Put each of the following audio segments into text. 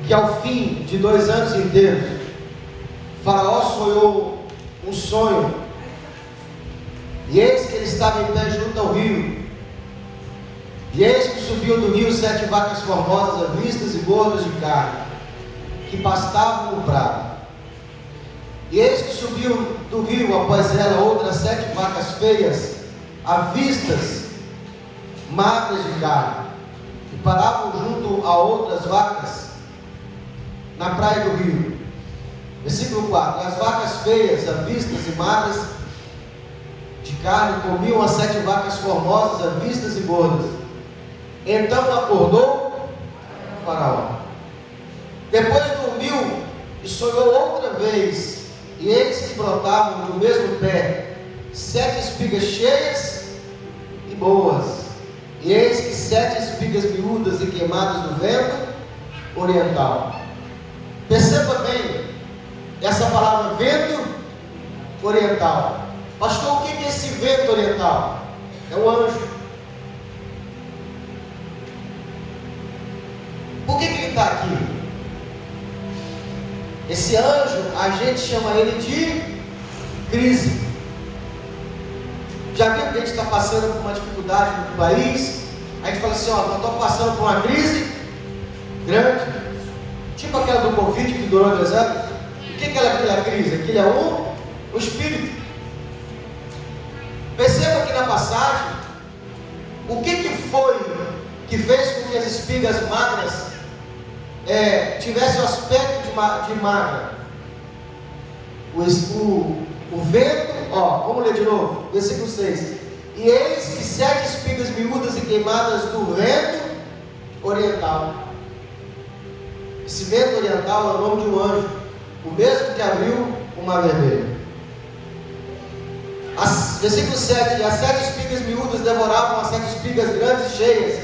que ao fim de 2 anos inteiros, Faraó sonhou um sonho, e eis que ele estava em pé junto ao rio, e eis que subiu do rio 7 vacas formosas, avistas e gordas de carne, que pastavam no prado. E eis que subiu do rio após ela outras 7 vacas feias, avistas, magras de carne, que paravam junto a outras vacas na praia do rio. Versículo 4: E as vacas feias, avistas e magras de carne comiam as 7 vacas formosas, avistas e gordas. Então acordou o Faraó. Depois dormiu e sonhou outra vez, e eis que brotavam do mesmo pé 7 espigas cheias e boas, e eis que 7 espigas miúdas e queimadas do vento oriental. Perceba bem essa palavra vento oriental. Pastor, o que é esse vento oriental? É um anjo. Por que ele está aqui? Esse anjo, a gente chama ele de crise. Já viu que a gente está passando por uma dificuldade no país? A gente fala assim, ó, eu estou passando por uma crise grande, tipo aquela do Covid que durou 2 anos. O que é aquela crise? Aquilo é o espírito. Perceba aqui na passagem, o que foi que fez com que as espigas magras tivessem o aspecto de magra? O vento, vamos ler de novo, versículo 6. E eis que 7 espigas miúdas e queimadas do vento oriental. Esse vento oriental é o nome de um anjo, o mesmo que abriu o mar vermelho. Versículo 7: E as 7 espigas miúdas devoravam as 7 espigas grandes e cheias.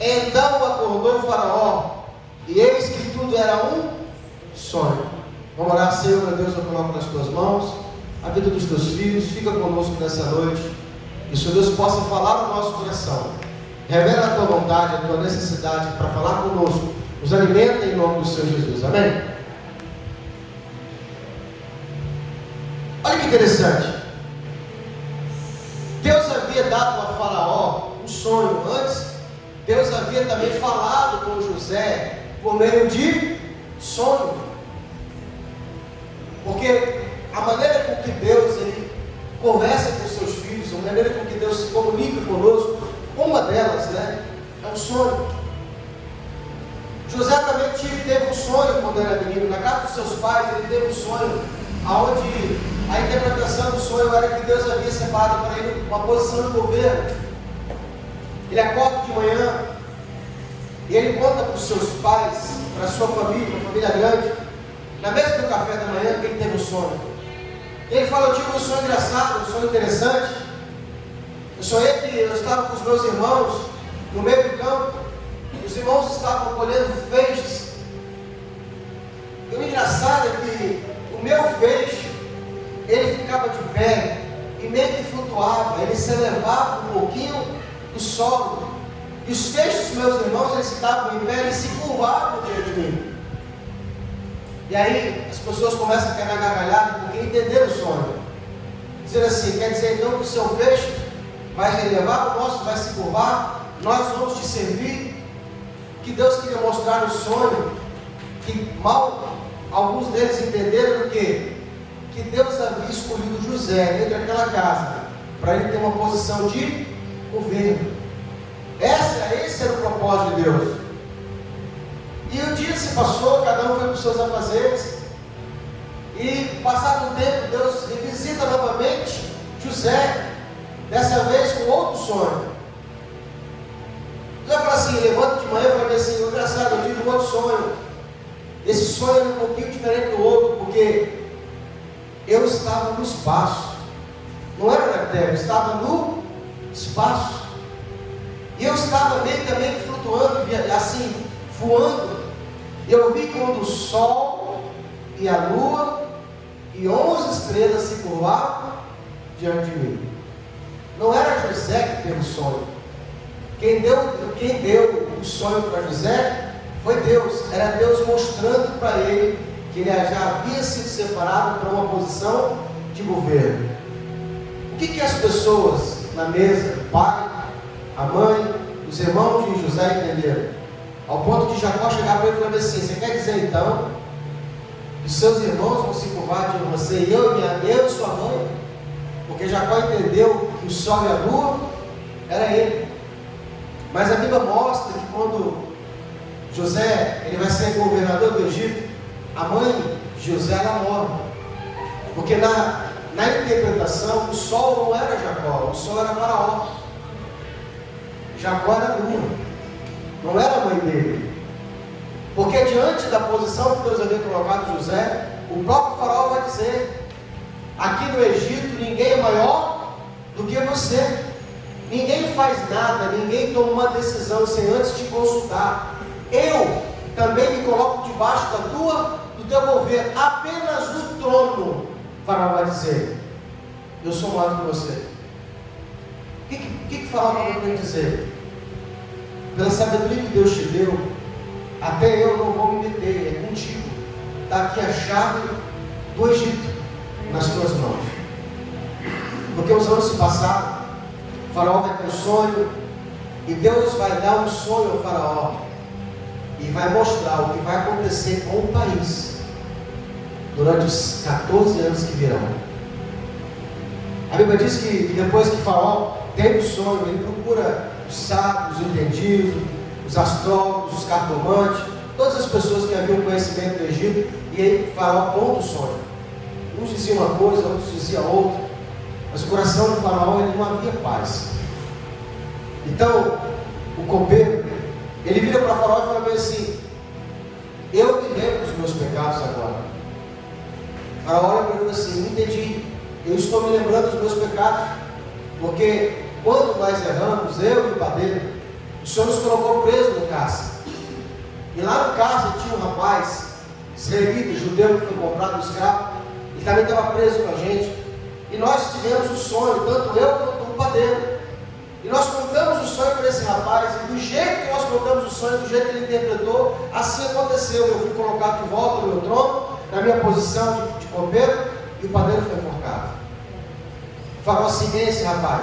Então acordou o Faraó, e eis que tudo era um sonho. Vamos orar. Senhor, meu Deus, eu coloco nas tuas mãos a vida dos teus filhos. Fica conosco nessa noite, e o Senhor Deus possa falar no nosso coração. Revela a tua vontade, a tua necessidade para falar conosco. Nos alimenta em nome do Senhor Jesus. Amém? Olha que interessante. Deus havia dado a Faraó um sonho. Antes, Deus havia também falado com José por meio de sonho. Porque a maneira com que Deus conversa com seus filhos, a maneira com que Deus se comunica conosco, uma delas, é um sonho. José também teve um sonho quando era menino. Na casa dos seus pais, ele teve um sonho, onde a interpretação do sonho era que Deus havia separado para ele uma posição de governo. Ele acorda de manhã e ele conta para os seus pais, para a sua família, uma família grande, na mesa do café da manhã, que ele teve um sonho. E ele fala: eu tive um sonho engraçado, um sonho interessante. Eu sonhei que eu estava com os meus irmãos no meio do campo. Os irmãos estavam colhendo feixes. E o engraçado é que o meu feixe, ele ficava de pé e meio que flutuava, ele se elevava um pouquinho do solo. E os feixes dos meus irmãos, eles estavam em pé, eles se curvavam diante de mim. E aí as pessoas começam a cair na gargalhada porque entenderam o sonho. Dizendo assim: quer dizer então que o seu feixe vai se elevar, o nosso vai se curvar, nós vamos te servir. Que Deus queria mostrar no sonho, que mal alguns deles entenderam o quê? Que Deus havia escolhido José dentro daquela casa, para ele ter uma posição de governo. Esse era o propósito de Deus. E o dia se passou, cada um foi para os seus afazeres, e passado um tempo, Deus revisita novamente José, dessa vez com outro sonho. José fala assim, levanta de manhã e fala assim: engraçado, eu tive um outro sonho. Esse sonho era um pouquinho diferente do outro, porque eu estava no espaço, não era na terra, eu estava no espaço, e eu estava meio também flutuando, assim, voando. E eu vi quando o sol e a lua e 11 estrelas se curvavam diante de mim. Não era José que teve o sonho. Quem deu o sonho para José Foi Deus, era Deus mostrando para ele que ele já havia sido separado para uma posição de governo. O que as pessoas na mesa, o pai, a mãe, os irmãos de José entenderam? Ao ponto de Jacó chegar para ele e falar assim: você quer dizer então que seus irmãos vão se curvar de você, eu e sua mãe? Porque Jacó entendeu que o sol e a lua era ele. Mas a Bíblia mostra que quando José ele vai ser governador do Egito, a mãe de José ela morre. Porque na interpretação o sol não era Jacó, o sol era Faraó. Jacó era a lua, não era a mãe dele. Porque diante da posição que Deus havia colocado José, o próprio Faraó vai dizer: aqui no Egito ninguém é maior do que você. Ninguém faz nada, ninguém toma uma decisão sem antes te consultar. Eu também me coloco debaixo do teu governo, apenas no trono. O Faraó vai dizer: eu sou maior do que você. O que Faraó está querendo dizer? Pela sabedoria que Deus te deu, até eu não vou me meter, é contigo. Está aqui a chave do Egito nas tuas mãos. Porque os anos se passaram, o Faraó vai ter um sonho, e Deus vai dar um sonho ao Faraó, e vai mostrar o que vai acontecer com o país durante os 14 anos que virão. A Bíblia diz que depois que o Faraó tem o sonho, ele procura os sábios, os entendidos, os astrólogos, os cartomantes, todas as pessoas que haviam conhecimento do Egito, e aí o Faraó conta o sonho. Uns diziam uma coisa, outros diziam outra, mas o coração do Faraó ele não havia paz. Então, o copeiro, ele vira para o Faraó e fala bem assim: eu me lembro dos meus pecados agora. O Faraó olha para ele e fala assim: entendi, eu estou me lembrando dos meus pecados, porque quando nós erramos, eu e o padeiro, o Senhor nos colocou preso no cárcere. E lá no cárcere tinha um rapaz israelita, judeu, que foi comprado escravo. Ele também estava preso com a gente. E nós tivemos o sonho, tanto eu quanto o padeiro. E nós contamos o sonho para esse rapaz. E do jeito que nós contamos o sonho, do jeito que ele interpretou, assim aconteceu. Eu fui colocado de volta no meu trono, na minha posição de copeiro, e o padeiro foi enforcado. O Faraó assim: quem é esse rapaz?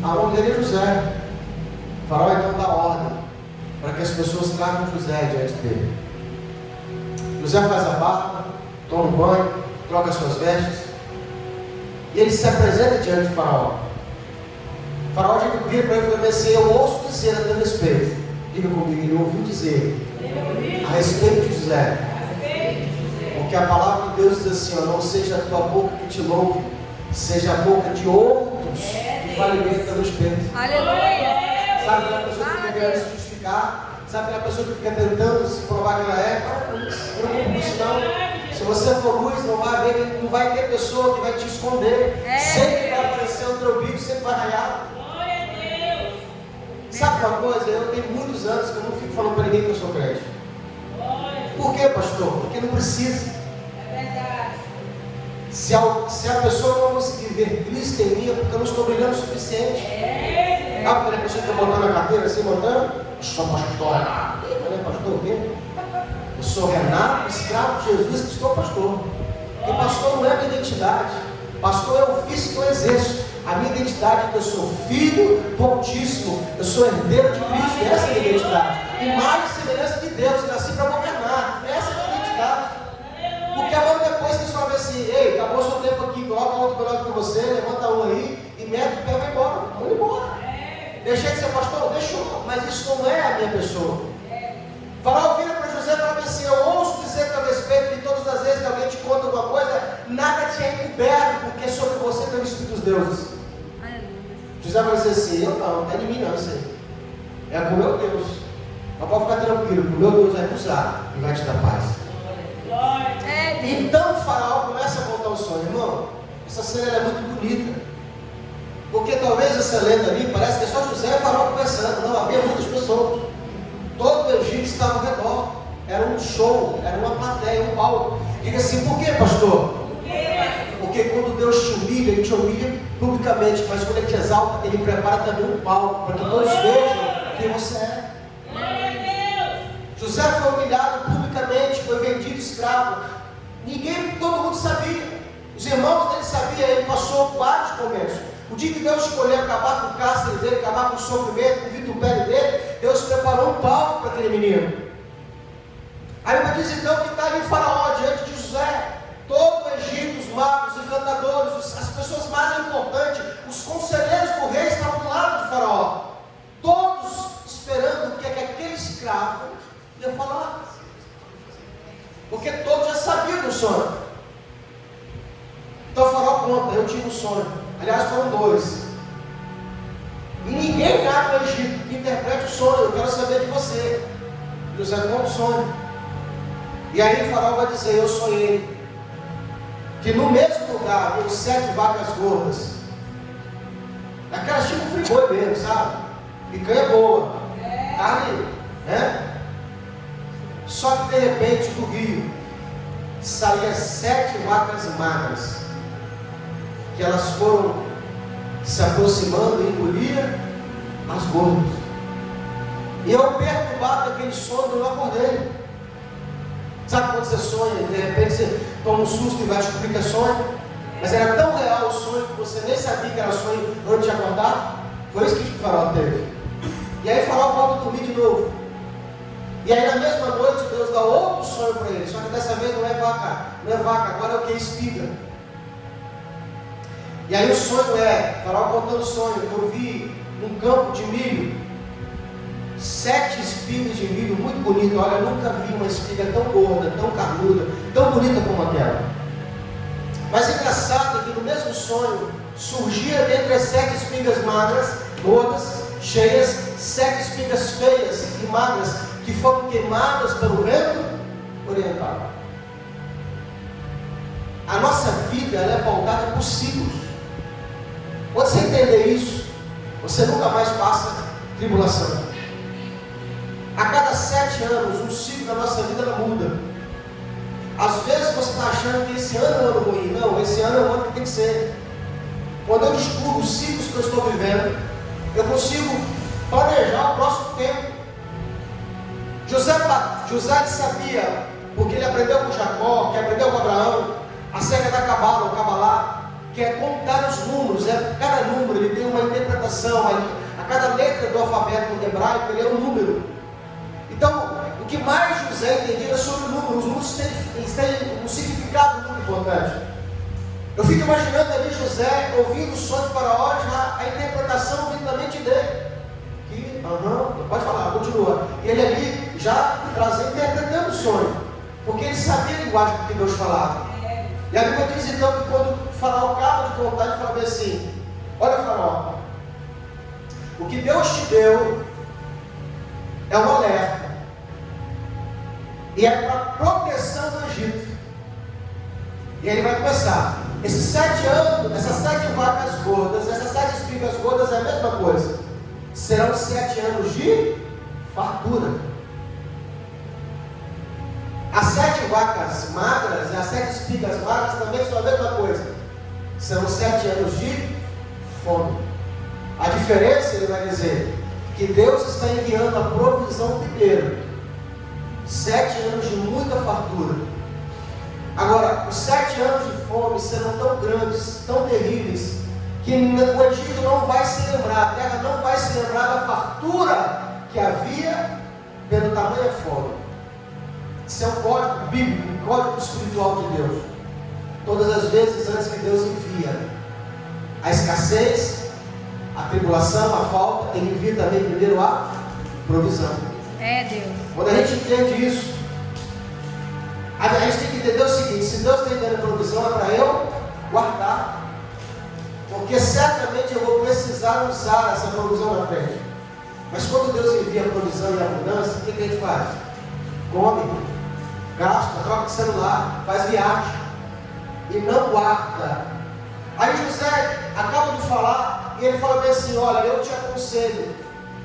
A nome dele é José. O Faraó então dá ordem para que as pessoas tragam José diante dele. José faz a barba, toma um banho, troca suas vestes, e ele se apresenta diante do Faraó. O Faraó vira para ele e fala assim: eu ouço dizer a teu respeito. Diga comigo, ele ouviu dizer a respeito de José. Porque a palavra de Deus diz assim: ó, não seja a tua boca que te louve, seja a boca de outros que fale bem a teu respeito. Aleluia! Sabe aquela pessoa que fica querendo se justificar? Sabe aquela pessoa que fica tentando se provar que ela é? Para com isso, eu não vou isso não. Se você for luz, não vai ter pessoa que vai te esconder. Sempre vai aparecer o teu bico, sempre vai raiar. Sabe uma coisa? Eu tenho muitos anos que eu não fico falando para ninguém que eu sou crente. Por quê, pastor? Porque não precisa. É verdade. Se a pessoa não conseguir ver Cristo em mim, é porque eu não estou brilhando o suficiente. Sabe aquela pessoa que está botando a carteira assim, botando? Eu sou pastor Renato. Não é pastor o quê? Eu sou Renato, escravo de Jesus, que estou pastor. Porque pastor não é a minha identidade. Pastor é o ofício que eu exerço. A minha identidade é que eu sou filho do Altíssimo. Eu sou herdeiro de Cristo. Essa é a minha identidade. Imagem e semelhança de Deus. Eu nasci para governar. Essa é a minha identidade. Porque agora depois vocês falam assim: ei, acabou o seu tempo aqui, coloca outro melhor que você, levanta um aí e mete o pé e vai embora. Vamos embora. Deixei de ser pastor? Deixou. Mas isso não é a minha pessoa. Faraó vira para José e fala assim: eu ouço dizer a teu respeito que todas as vezes que alguém te conta alguma coisa, nada te é encoberto, porque sobre você tem o Espírito dos deuses. José vai dizer assim: eu não é de mim não, isso aí. É com o meu Deus. Mas pode ficar tranquilo, o meu Deus vai te usar e vai te dar paz. Então o Faraó começa a contar o sonho. Irmão, essa cena é muito bonita. Porque talvez essa lenda ali parece que é só José e o Faraó conversando. Não, havia muitas pessoas. Todo o Egito estava ao redor. Era um show, era uma plateia, um palco. Diga assim: por que, pastor? Porque quando Deus te humilha, Ele te humilha publicamente, mas quando Ele te exalta, Ele prepara também um palco para que todos vejam quem você é. José foi humilhado publicamente, foi vendido escravo. Todo mundo sabia. Os irmãos dele sabiam, ele passou vários momentos. O dia que Deus escolheu acabar com o cárcere dele, acabar com o sofrimento, com o vitupério dele, Deus preparou um palco para aquele menino. Aí ele diz então que está ali Faraó diante de José, todo o Egito, os magos, os encantadores, as pessoas mais importantes, os conselheiros do rei estavam do lado de Faraó, todos esperando o que aquele escravo ia falar, porque todos já sabiam do sonho. Então Faraó conta: eu tive um sonho. Aliás, foram dois. E ninguém há no Egito que interprete o sonho. Eu quero saber de você. José conta o sonho. E aí Faraó vai dizer: eu sonhei que no mesmo lugar havia 7 vacas gordas, aquelas tipo friboi mesmo, sabe? Picanha boa, carne, né? Só que de repente do rio saíam 7 vacas magras, que elas foram se aproximando e engoliram as gordas. E eu, perturbado daquele sono, eu acordei. Sabe quando você sonha e de repente você toma um susto e vai descobrir que é sonho? Mas era tão real o sonho que você nem sabia que era sonho antes de acordar? Foi isso que o Faraó teve. E aí o Faraó volta a dormir de novo. E aí na mesma noite Deus dá outro sonho para ele. Só que dessa vez não é vaca, agora é o que? Espiga. E aí o sonho é, Faraó contando o sonho: eu vi um campo de milho, 7 espigas de milho muito bonito. Olha, eu nunca vi uma espiga tão gorda, tão carnuda, tão bonita como aquela. Mas engraçado é que no mesmo sonho surgia dentre as 7 espigas magras, gordas, cheias, 7 espigas feias e magras, que foram queimadas pelo vento oriental. A nossa vida, ela é pautada por ciclos. Quando você entender isso, você nunca mais passa tribulação. A cada 7 anos, um ciclo da nossa vida ela muda. Às vezes você está achando que esse ano é um ano ruim. Não, esse ano é o ano que tem que ser. Quando eu descubro os ciclos que eu estou vivendo, eu consigo planejar o próximo tempo. José sabia, porque ele aprendeu com Jacó, que aprendeu com Abraão, acerca da Cabala, ou Cabalá, que é contar os números. Cada número ele tem uma interpretação. A cada letra do alfabeto hebraico ele é um número. Então, o que mais José entendia era sobre números. Os números têm um significado muito importante. Eu fico imaginando ali José ouvindo o sonho de Faraó, já a interpretação vindo da mente dele. Pode falar, continua. E ele ali já interpretando o sonho, porque ele sabia a linguagem que Deus falava. E a Bíblia diz então que quando o Faraó acaba de contar, ele fala bem assim: olha, Faraó, o que Deus te deu é um alerta, e é para proteção do Egito. E aí ele vai começar. Esses 7 anos, essas 7 vacas gordas, essas 7 espigas gordas é a mesma coisa. Serão 7 anos de fartura. As 7 vacas magras e as 7 espigas magras também são a mesma coisa. Serão 7 anos de fome. A diferença, ele vai dizer, que Deus está enviando a provisão primeiro. 7 anos de muita fartura. Agora, os 7 anos de fome serão tão grandes, tão terríveis, que o Egito não vai se lembrar, a terra não vai se lembrar da fartura que havia pelo tamanho fome. Isso é um código bíblico, um código espiritual de Deus. Todas as vezes antes que Deus envia a escassez, a tribulação, a falta, Ele envia também primeiro a provisão. É Deus. Quando a gente entende isso, a gente tem que entender o seguinte: se Deus está dando provisão, é para eu guardar, porque certamente eu vou precisar usar essa provisão na frente. Mas quando Deus envia a provisão e a abundância, o que a gente faz? Come, gasta, troca de celular, faz viagem e não guarda. Aí José acaba de falar e ele fala bem assim: olha, eu te aconselho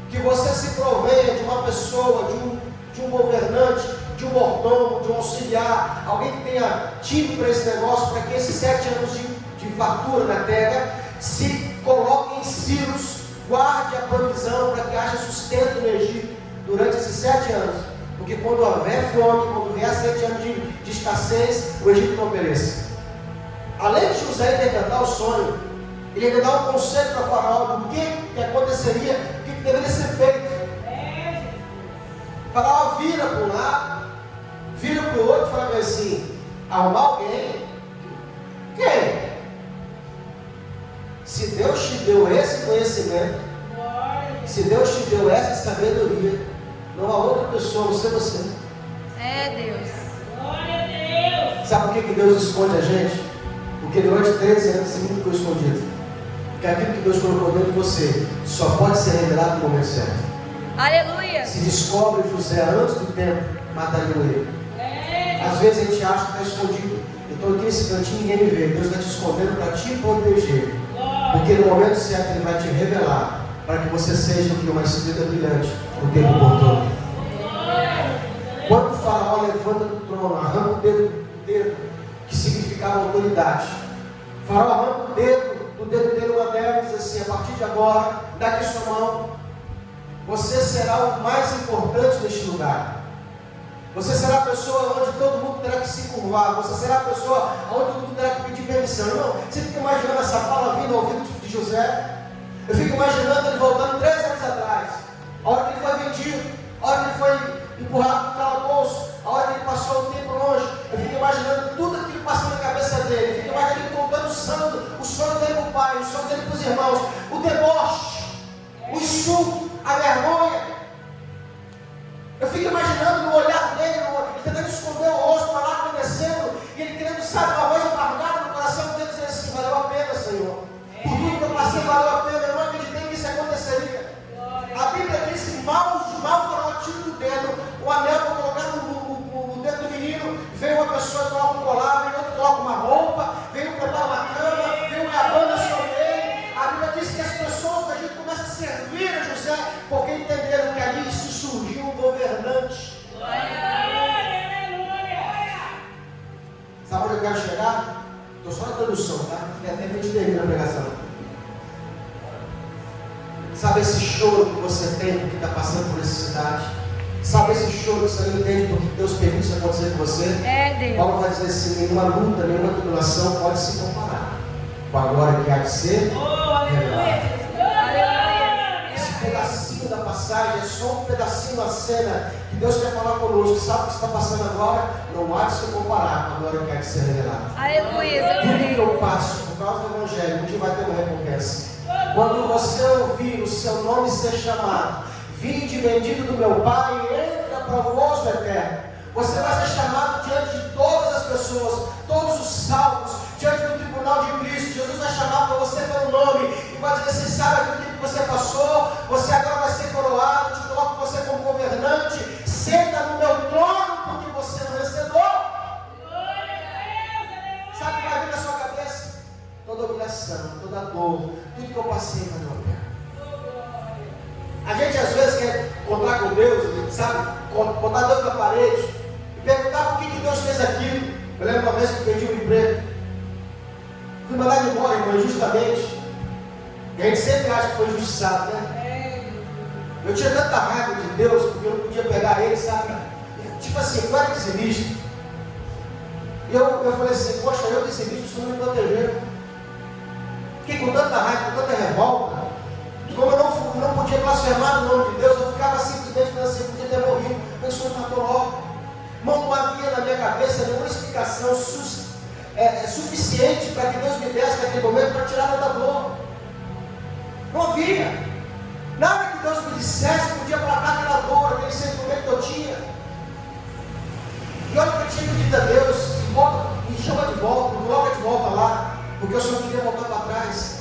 que você se provenha de uma pessoa, de um governante, de um mordomo, de um auxiliar, alguém que tenha tido para esse negócio, para que esses 7 anos de fartura na terra se coloque em silos, guarde a provisão para que haja sustento no Egito durante esses 7 anos. Porque quando houver fome, quando vier 7 anos de escassez, o Egito não pereça. Além de José interpretar o sonho, ele ainda dá um conselho para Faraó do que aconteceria, o que deveria ser feito. Faraó vira para um lado, vira para o outro e fala assim: arrumar alguém? Quem? Se Deus te deu esse conhecimento, se Deus te deu essa sabedoria, não há outra pessoa, não sei você. É Deus. Glória a Deus. Sabe por que Deus esconde a gente? Porque durante 13 anos isso ficou escondido. Porque aquilo que Deus colocou dentro de você só pode ser revelado no momento certo. Aleluia. Se descobre José antes do tempo, matariam ele. Às vezes a gente acha que está escondido. Eu estou aqui nesse cantinho e ninguém me vê. Deus está te escondendo para te proteger. Porque no momento certo Ele vai te revelar, para que você seja uma estrela brilhante no tempo oportuno. Quando o Faraó levanta do trono, arranca o dedo que significava autoridade. O Faraó arranca o dedo do dedo dele, uma dela, e diz assim: a partir de agora, dá aqui sua mão. Você será o mais importante neste lugar. Você será a pessoa onde todo mundo terá que se curvar. Você será a pessoa onde todo mundo terá que pedir permissão. Não, você fica imaginando essa fala vindo ao ouvido de José. Eu fico imaginando ele voltando 3 anos atrás. A hora que ele foi vendido, a hora que ele foi empurrado no calabouço, a hora que ele passou o tempo longe. Eu fico imaginando tudo aquilo passando na cabeça dele. Eu fico imaginando ele contando o sonho dele para o pai, o sonho dele para os irmãos, o deboche, o insulto, a vergonha. Eu fico imaginando no olhar dele, ele tentando esconder o rosto, para lá acontecendo, e ele querendo, sabe, uma voz amargada no coração dele, dizendo assim: valeu a pena, Senhor. Por tudo que eu passei, valeu a pena. Eu não acreditei que isso aconteceria. A Bíblia diz que mal o Faraó tira do dedo o anel para colocar no dedo do menino. Veio uma pessoa e coloca um colar, veio outro coloca uma roupa, veio preparar uma cama, veio uma banda sobre ele. A Bíblia diz que as pessoas da gente começam a servir a José, porque entenderam que ali surgiu um governante. Sabe onde eu quero chegar? Estou só na tradução, tá? Porque até a gente termina a pregação. Sabe esse choro que você tem porque está passando por necessidade? Sabe esse choro que você não entende porque Deus permite isso acontecer com você? É Deus. Paulo vai dizer assim: nenhuma luta, nenhuma tribulação pode se comparar com a glória que há de ser revelada. Esse pedacinho da passagem é só um pedacinho da cena que Deus quer falar conosco. Sabe o que está passando agora? Não há de se comparar com a glória que há de ser revelada. Aleluia. Tudo que eu passo por causa do Evangelho, um dia vai ter uma recompensa. Quando você ouvir o seu nome ser chamado, vinde bendito do meu Pai, e entra para o gozo eterno. Você vai ser chamado diante de todas as pessoas, todos os salvos, diante do tribunal de Cristo. Jesus vai chamar para você pelo nome e vai dizer assim: sabe aquilo que você passou? Você agora vai ser coroado, eu te coloco você como governante. Senta no meu trono porque você é vencedor. Sabe o que vai vir na sua cabeça? Toda humilhação, toda dor, tudo que eu passei valeu a pena. A gente às vezes quer encontrar com Deus, sabe? Botar Deus na parede e perguntar por que Deus fez aquilo. Eu lembro uma vez que eu perdi um emprego. Fui mandado embora, irmão, injustamente. E a gente sempre acha que foi injustiçado, né? Eu tinha tanta raiva de Deus porque eu não podia pegar ele, sabe? Tipo assim, eu era dizimista. E eu falei assim: poxa, eu dizimista, o Senhor não me protegeu. Fiquei com tanta raiva, com tanta revolta. Como eu não podia blasfemar no nome de Deus, eu ficava simplesmente pensando assim: podia ter morrido. O Senhor matou logo. Irmão, não havia na minha cabeça nenhuma explicação suficiente para que Deus me desse naquele momento para tirar da dor. Não havia. Nada que Deus me dissesse podia aplacar aquela dor, aquele sentimento que eu tinha. E olha que eu tinha pedido a Deus: me chama de volta, me coloca de volta lá, porque eu só não queria voltar para trás.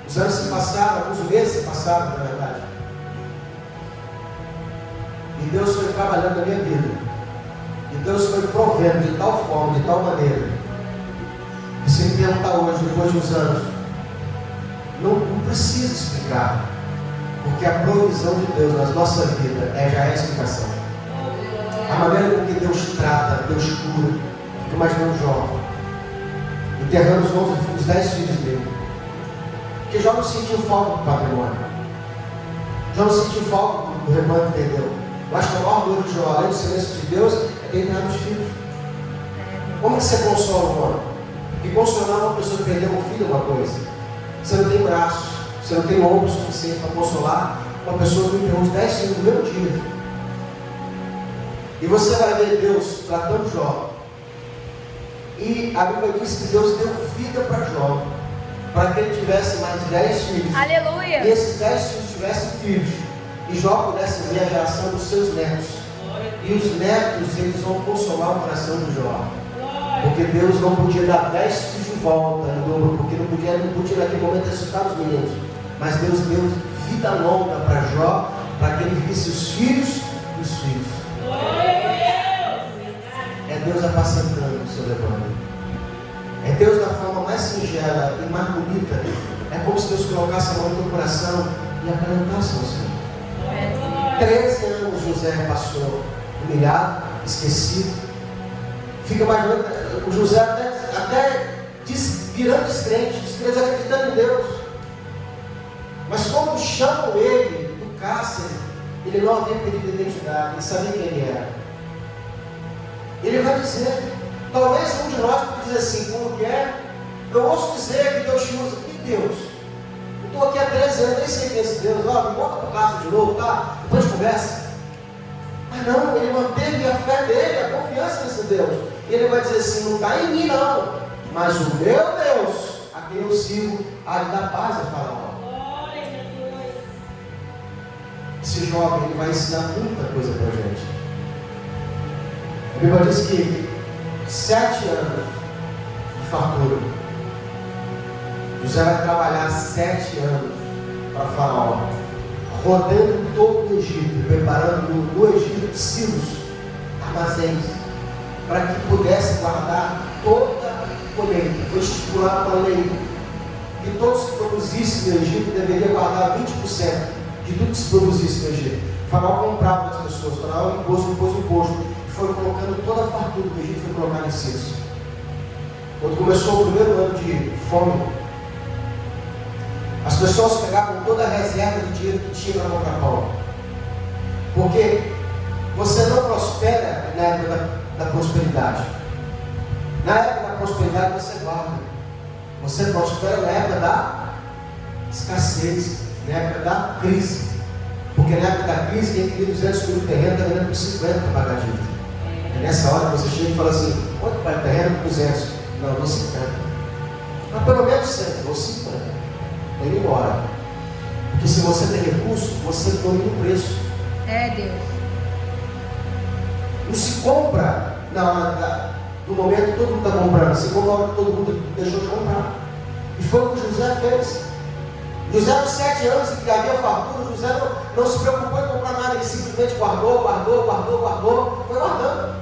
Os anos se passaram, alguns meses se passaram, na verdade. E Deus foi trabalhando na minha vida. E Deus foi provendo de tal forma, de tal maneira, que se me perguntar hoje, depois de uns anos, não precisa explicar, porque a provisão de Deus na nossa vida já é a explicação. A maneira com que Deus trata, Deus cura. Fica imaginando Jó, enterrando os 10 filhos dele. Porque Jó não sentiu falta do patrimônio. Jó não sentiu falta do rebanho que perdeu. Eu acho que a maior dor de Jó, além do silêncio de Deus, é ter entrado os filhos. Como que você consola o homem? Porque consolar uma pessoa que perdeu um filho é uma coisa. Você não tem braços, você não tem ombro suficiente para consolar uma pessoa que enterrou os 10 filhos no mesmo dia. E você vai ver Deus tratando Jó. E a Bíblia diz que Deus deu vida para Jó, para que ele tivesse mais 10 filhos. Aleluia. E esses 10 filhos tivessem filhos. E Jó pudesse ver a geração dos seus netos. E os netos, eles vão consolar o coração de Jó. Porque Deus não podia dar 10 filhos de volta em dobro, porque não podia naquele momento ressuscitar os meninos. Mas Deus deu vida longa para Jó, para que ele visse os filhos dos filhos. É Deus apacentando o seu rebanho. É Deus da forma mais singela e mais bonita. É como se Deus colocasse a mão no teu coração e acalentasse você. 13 anos José passou humilhado, esquecido. Fica imaginando, o José até virando descrente, acreditando em Deus. Mas quando chamam ele do cárcere, ele não havia pedido identidade, ele sabia quem ele era. Ele vai dizer, talvez um de nós pode dizer assim, como que é? Eu ouço dizer que Deus te usa. Que Deus? Eu estou aqui há 13 anos, nem sei quem é esse Deus. Ó, me bota para o cárcere de novo, tá? Depois conversa. Mas não, ele manteve a fé dele, a confiança nesse Deus. E ele vai dizer assim, não está em mim não, mas o meu Deus, a quem eu sirvo, há de dar paz a Faraó. Esse jovem, ele vai ensinar muita coisa para a gente. A Bíblia diz que 7 anos de fartura. José vai trabalhar 7 anos para Faraó, rodando todo o Egito, preparando no Egito silos, armazéns, para que pudesse guardar toda a colheita. Foi estipulada uma lei que todos que produzissem no Egito deveriam guardar 20% de tudo que se produzisse no Egito. O Faraó comprava das pessoas, o Faraó imposto, e foi colocando toda a fartura do Egito, foi colocada em silos. Quando começou o primeiro ano de fome, as pessoas pegavam toda a reserva de dinheiro que tinha na mão para pão. Porque você não prospera na época da prosperidade. Na época da prosperidade você guarda. Você prospera na época da escassez, na época da crise. Porque na época da crise, quem queria 200 mil de terreno está vendendo por 50 para pagar dívida. É nessa hora que você chega e fala assim, quanto vai o terreno? 200. Não, não 50. Mas pelo menos 100, ou 50. Está indo embora. Porque se você tem recurso, você domina o preço. É Deus. Não se compra na hora do momento que todo mundo está comprando. Se compra na hora que todo mundo deixou de comprar. E foi o que José fez. José, com 7 anos, que havia fartura, José não se preocupou em comprar nada. Ele simplesmente guardou. Foi guardando.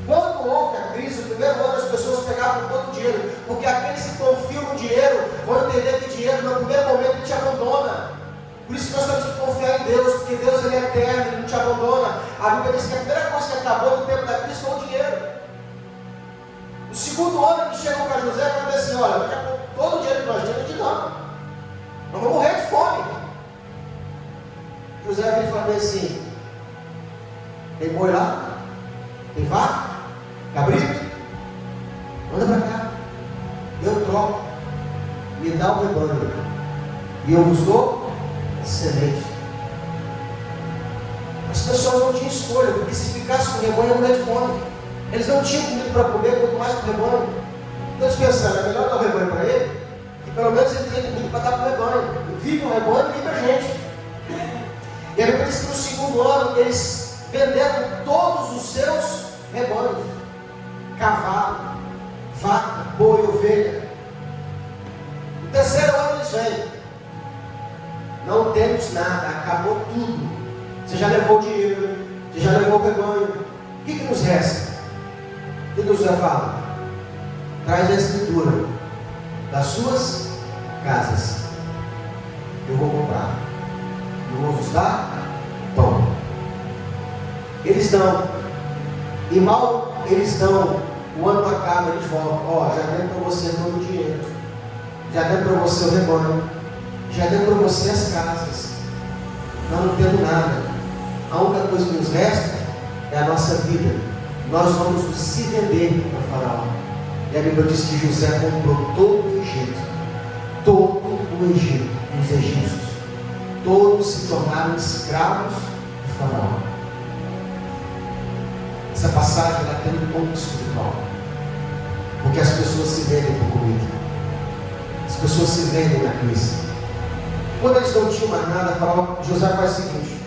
Quando houve a crise, o primeiro ano as pessoas pegavam todo o dinheiro. Porque aqueles que confiam no dinheiro vão entender que dinheiro no primeiro momento ele te abandona. Por isso que nós temos que confiar em Deus, porque Deus ele é eterno, ele não te abandona. A Bíblia diz que a primeira coisa que acabou no tempo da crise foi o dinheiro. No segundo ano ele chegou para José e falou assim, olha, todo o dinheiro que nós temos te damos. Nós vamos morrer de fome. José veio falando assim, tem boi lá? Tem vaca? Cabrito? Manda para cá. Eu troco. Me dá o rebanho. E eu vos dou semente. As pessoas não tinham escolha, porque se ficasse com o rebanho, ia morrer de fome. Eles não tinham comida para comer, quanto mais com o rebanho. Então eles pensaram, é melhor dar o rebanho para ele, que pelo menos ele tem comida para dar para o rebanho. Vive o rebanho, vive a gente. E a Bíblia diz que no segundo ano eles venderam todos os seus rebanhos. Cavalo, vaca, boi, ovelha. No terceiro ano eles vêm. Não temos nada, acabou tudo. Você já levou o dinheiro, você já levou o rebanho. O que nos resta? O que Deus vai falar? Traz a escritura das suas casas. Eu vou comprar. Eu vou vos dar. Toma. Eles dão. E mal eles dão, o ano acaba, eles voltam. Já deu para você todo o dinheiro. Já deu para você o rebanho. Já deu para você as casas. Nós não temos nada. A única coisa que nos resta é a nossa vida. Nós vamos nos vender para Faraó. E a Bíblia diz que José comprou todo o Egito. Todo o Egito. E os egípcios. Todos se tornaram escravos de Faraó. Essa passagem ela tem um ponto espiritual. Porque as pessoas se vendem por comida. As pessoas se vendem na crise. Quando eles não tinham mais nada, José faz o seguinte: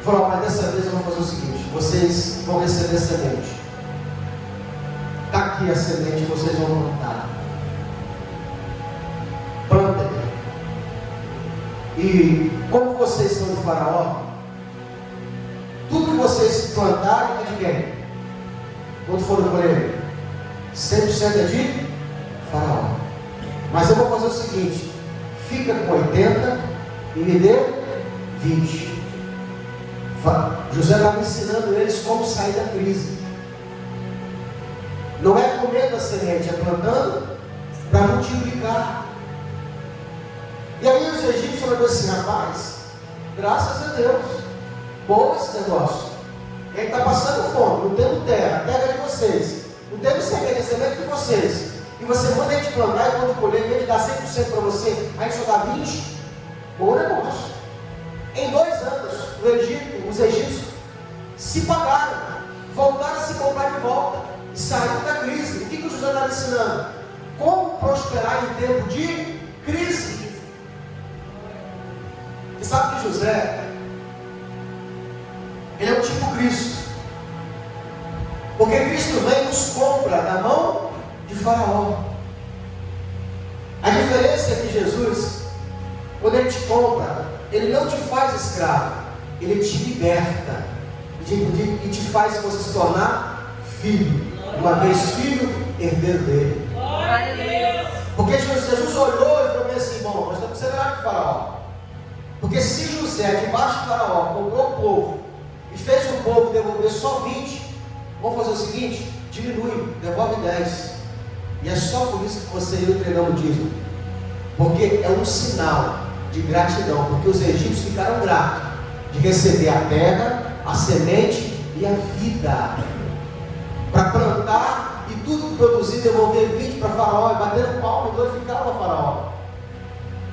Faraó, mas dessa vez eu vou fazer o seguinte: vocês vão receber semente. Está aqui a semente, vocês vão plantar. Plantem. E como vocês são de Faraó, tudo que vocês plantarem é de quem? Quando forem colher, 100% é de Faraó. Mas eu vou fazer o seguinte: fica com 80 e me dê 20. José estava ensinando eles como sair da crise. Não é comendo a semente, é plantando para multiplicar. E aí os egípcios falaram assim: rapaz, graças a Deus, bom esse negócio. Quem está passando fome, não tendo terra, a terra é de vocês, não tendo semente, a semente de vocês. E você manda a gente plantar, e quando colher, em vez de dar 100% para você, a gente só dá 20%. Bom negócio. Em 2 anos, no Egito, os egípcios se pagaram, voltaram a se comprar de volta, e saíram da crise. O que o José estava ensinando? Como prosperar em tempo de crise. E sabe que José, ele é o tipo Cristo. Porque Cristo vem e nos compra da mão de Faraó. A diferença é que Jesus, quando ele te compra, ele não te faz escravo, ele te liberta e te faz você se tornar filho. Uma vez filho, herdeiro dele. Porque Jesus olhou e falou assim: bom, nós estamos sendo lá com o Faraó. Porque se José, debaixo de Faraó, comprou o povo e fez o povo devolver só 20, vamos fazer o seguinte: diminui, devolve 10. E é só por isso que você e eu entregamos o dízimo. Porque é um sinal de gratidão. Porque os egípcios ficaram gratos de receber a terra, a semente e a vida. Para plantar e tudo que produzir, devolver 20 para Faraó e bater no palmo e glorificar para Faraó.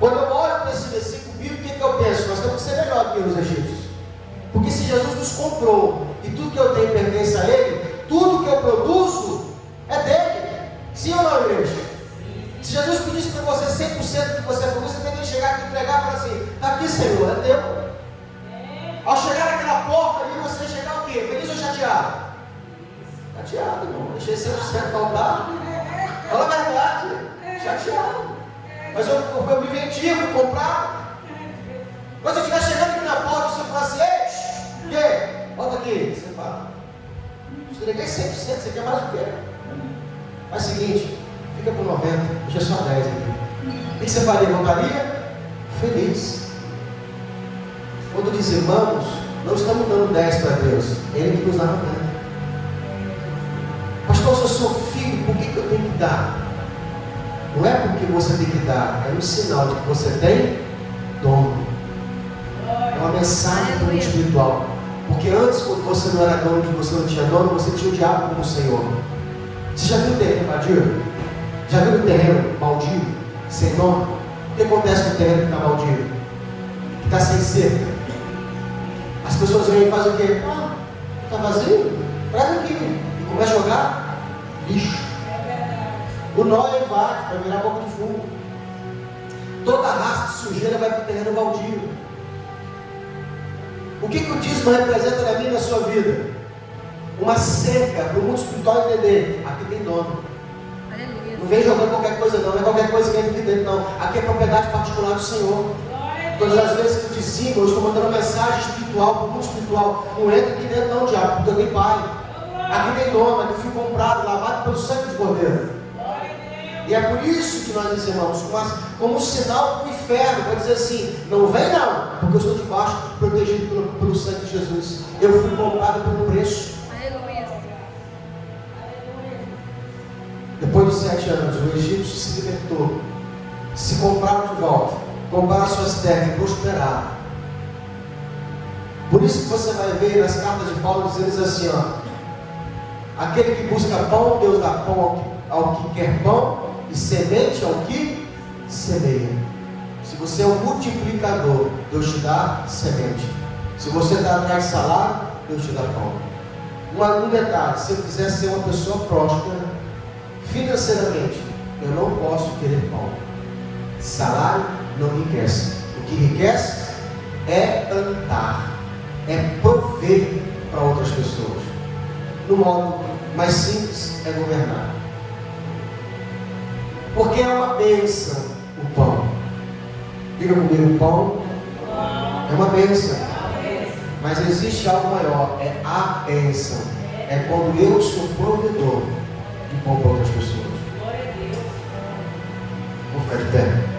Quando eu olho para esse versículo bíblico, o que eu penso? Nós temos que ser melhor do que os egípcios. Porque se Jesus nos comprou e tudo que eu tenho pertence a Ele, tudo que eu produzo é dele. Sim ou não, igreja? Se Jesus pedisse para você 100% do que você produz, você tem que chegar aqui, entregar e falar assim: está aqui, Senhor, é teu. Ao chegar naquela porta ali, você chegar o quê? Feliz ou chateado? Chateado, irmão. Deixei 100% faltar. Fala a verdade. Chateado. Mas eu me vendi, vou comprar. Quando você estiver chegando aqui na porta, você fala assim: ei, o quê? Volta aqui. Você fala: você entreguei 100%, você quer mais o quê? Faz o seguinte: fica com 90, deixa só 10 aqui. O que você faria? Voltaria? Feliz. Quando dizimamos, não estamos dando 10 para Deus, Ele que nos dá 90. Pastor, se eu sou filho, por que eu tenho que dar? Não é porque você tem que dar, é um sinal de que você tem dono. É uma mensagem do mundo espiritual. Porque antes, quando você não era dono, que você não tinha dono, você tinha o diabo como Senhor. Você já viu o terreno baldio? Já viu o terreno baldio? Sem dono? O que acontece com o terreno que está baldio? Que está sem cerca? As pessoas vêm e fazem o quê? Ah, está vazio? Traz aqui. E começa a jogar lixo. O nó é invade para virar boca de fumo. Toda a raça de sujeira vai para o terreno baldio. O que o dízimo representa na minha e na sua vida? Uma cerca para o mundo espiritual entender: aqui tem dono. Aleluia. Não vem jogando qualquer coisa não, não é qualquer coisa que entra aqui dentro não. Aqui é propriedade particular do Senhor. Todas as vezes que eu dizimo, eu estou mandando uma mensagem espiritual para o mundo espiritual. Não entra aqui dentro não, diabo, porque eu tenho pai. Aqui tem dono, aqui fui comprado, lavado pelo sangue de cordeiro. E é por isso que nós dizemos, como um sinal para o inferno, para dizer assim: não vem não, porque eu estou debaixo, protegido pelo sangue de Jesus. Eu fui comprado por um preço. Aleluia. Depois de 7 anos, o egípcio se libertou, se compraram de volta, compraram suas terras e prosperaram. Por isso que você vai ver nas cartas de Paulo dizendo assim, ó: aquele que busca pão, Deus dá pão ao que quer pão, e semente ao que semeia. Se você é um multiplicador, Deus te dá semente. Se você está atrás de salário, Deus te dá pão. Um detalhe: se eu quiser ser uma pessoa próspera financeiramente, eu não posso querer pão. Salário não enriquece. O que enriquece é plantar, é prover para outras pessoas. No modo mais simples, é governar. Porque é uma bênção o pão. Diga comigo: o pão é uma bênção. Mas existe algo maior, é a bênção. É quando eu sou provedor de pão para outras pessoas. Vou ficar de pé.